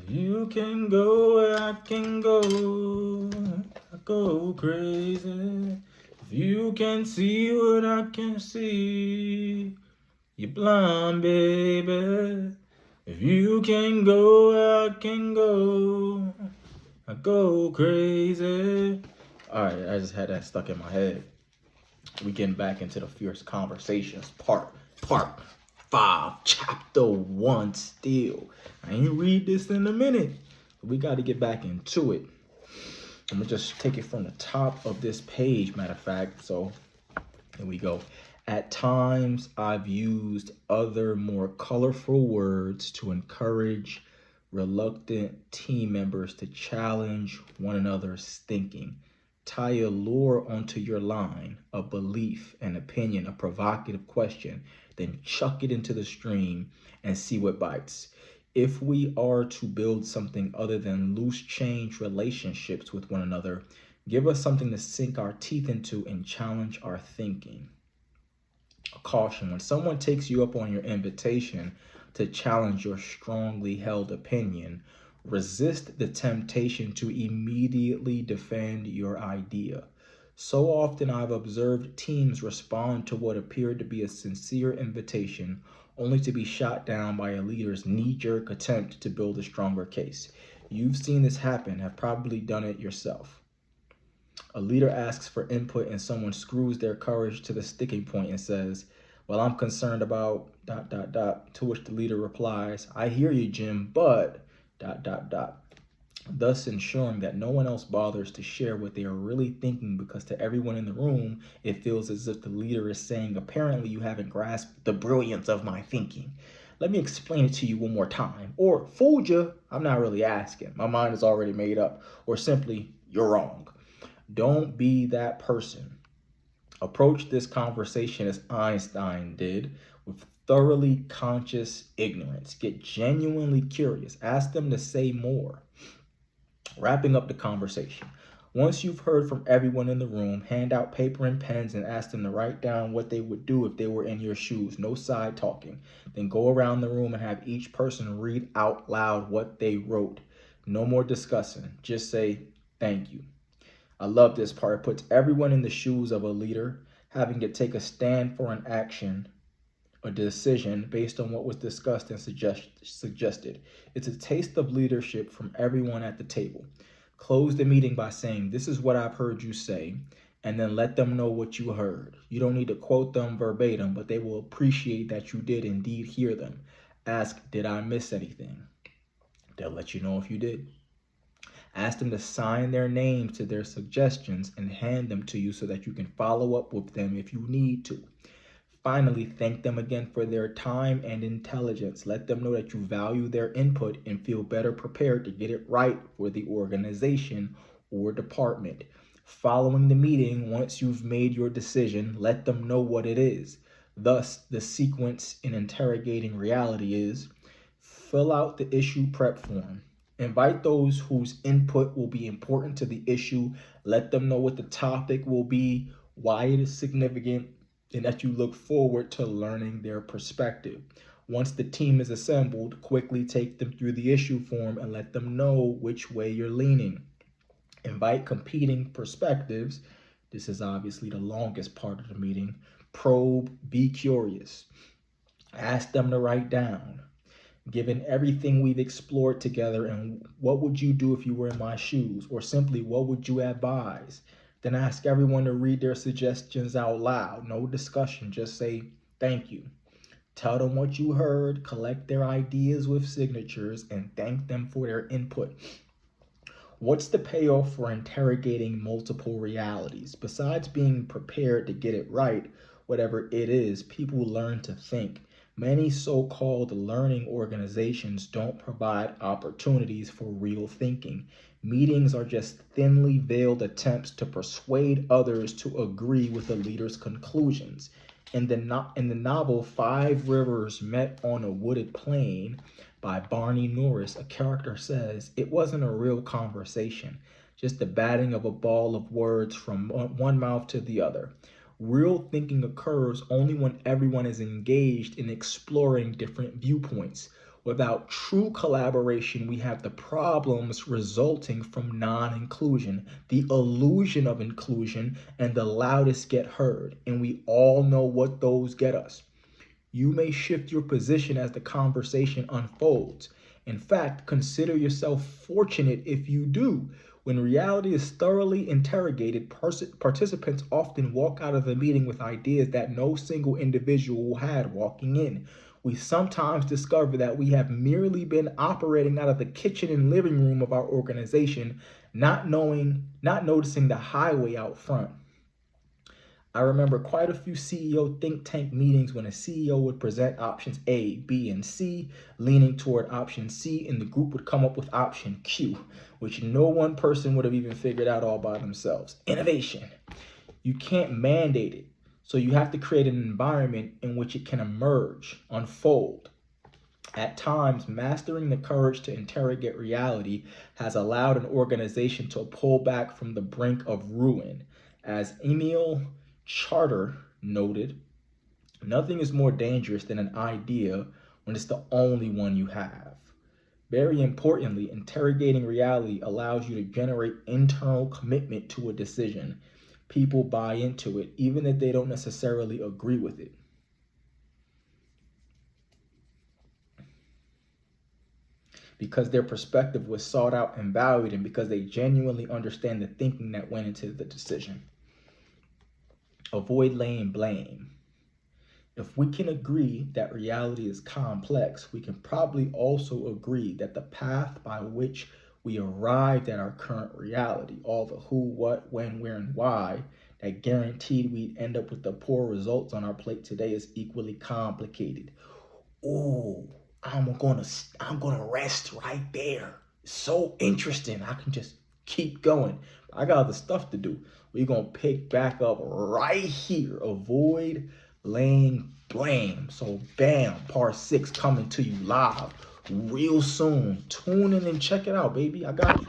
You can go where I can go. I go crazy. If you can see what I can see, you're blind, baby. If you can go where I can go, I go crazy. Alright, I just had that stuck in my head. We getting back into the Fierce Conversations part 5, chapter 1 still. I ain't read this in a minute. We got to get back into it. I'm gonna just take it from the top of this page, matter of fact. So here we go. At times, I've used other more colorful words to encourage reluctant team members to challenge one another's thinking. Tie a lure onto your line, a belief, an opinion, a provocative question, then chuck it into the stream and see what bites. If we are to build something other than loose change relationships with one another, give us something to sink our teeth into and challenge our thinking. A caution: when someone takes you up on your invitation to challenge your strongly held opinion, resist the temptation to immediately defend your idea. So often I've observed teams respond to what appeared to be a sincere invitation only to be shot down by a leader's knee-jerk attempt to build a stronger case. You've seen this happen, have probably done it yourself. A leader asks for input and someone screws their courage to the sticking point and says, "Well, I'm concerned about ... To which the leader replies, "I hear you, Jim, but ... Thus ensuring that no one else bothers to share what they are really thinking, because to everyone in the room, it feels as if the leader is saying, "Apparently you haven't grasped the brilliance of my thinking. Let me explain it to you one more time." Or, "Fooled you, I'm not really asking. My mind is already made up." Or simply, "You're wrong." Don't be that person. Approach this conversation as Einstein did, with thoroughly conscious ignorance. Get genuinely curious. Ask them to say more. Wrapping up the conversation. Once you've heard from everyone in the room, hand out paper and pens and ask them to write down what they would do if they were in your shoes. No side talking. Then go around the room and have each person read out loud what they wrote. No more discussing. Just say, "Thank you." I love this part. It puts everyone in the shoes of a leader, having to take a stand for an action, a decision based on what was discussed and suggested. It's a taste of leadership from everyone at the table. Close the meeting by saying, "This is what I've heard you say," and then let them know what you heard. You don't need to quote them verbatim, but they will appreciate that you did indeed hear them. Ask, "Did I miss anything?" They'll let you know if you did. Ask them to sign their names to their suggestions and hand them to you so that you can follow up with them if you need to. Finally, thank them again for their time and intelligence. Let them know that you value their input and feel better prepared to get it right for the organization or department. Following the meeting, once you've made your decision, let them know what it is. Thus, the sequence in interrogating reality is: fill out the issue prep form. Invite those whose input will be important to the issue. Let them know what the topic will be, why it is significant, and that you look forward to learning their perspective. Once the team is assembled, quickly take them through the issue form and let them know which way you're leaning. Invite competing perspectives. This is obviously the longest part of the meeting. Probe, be curious. Ask them to write down. Given everything we've explored together, and what would you do if you were in my shoes? Or simply, what would you advise? Then ask everyone to read their suggestions out loud. No discussion, just say, "Thank you." Tell them what you heard, collect their ideas with signatures, and thank them for their input. What's the payoff for interrogating multiple realities? Besides being prepared to get it right, whatever it is, people learn to think. Many so-called learning organizations don't provide opportunities for real thinking. Meetings are just thinly veiled attempts to persuade others to agree with the leader's conclusions. In the novel Five Rivers Met on a Wooded Plain by Barney Norris, a character says, "It wasn't a real conversation, just the batting of a ball of words from one mouth to the other." Real thinking occurs only when everyone is engaged in exploring different viewpoints. Without true collaboration, we have the problems resulting from non-inclusion, the illusion of inclusion, and the loudest get heard. And we all know what those get us. You may shift your position as the conversation unfolds. In fact, consider yourself fortunate if you do. When reality is thoroughly interrogated, participants often walk out of the meeting with ideas that no single individual had walking in. We sometimes discover that we have merely been operating out of the kitchen and living room of our organization, not noticing the highway out front. I remember quite a few CEO think tank meetings when a CEO would present options A, B, and C, leaning toward option C, and the group would come up with option Q, which no one person would have even figured out all by themselves. Innovation. You can't mandate it, so you have to create an environment in which it can emerge, unfold. At times, mastering the courage to interrogate reality has allowed an organization to pull back from the brink of ruin. As Emil Charter noted, nothing is more dangerous than an idea when it's the only one you have. Very importantly, interrogating reality allows you to generate internal commitment to a decision. People buy into it, even if they don't necessarily agree with it. Because their perspective was sought out and valued, and because they genuinely understand the thinking that went into the decision. Avoid laying blame. If we can agree that reality is complex, we can probably also agree that the path by which we arrived at our current reality, all the who, what, when, where, and why, that guaranteed we'd end up with the poor results on our plate today is equally complicated. Ooh, I'm gonna rest right there. It's so interesting. I can just keep going. I got other stuff to do. We're gonna pick back up right here. Avoid laying blame. So bam, part 6 coming to you live real soon. Tune in and check it out, baby. I got you.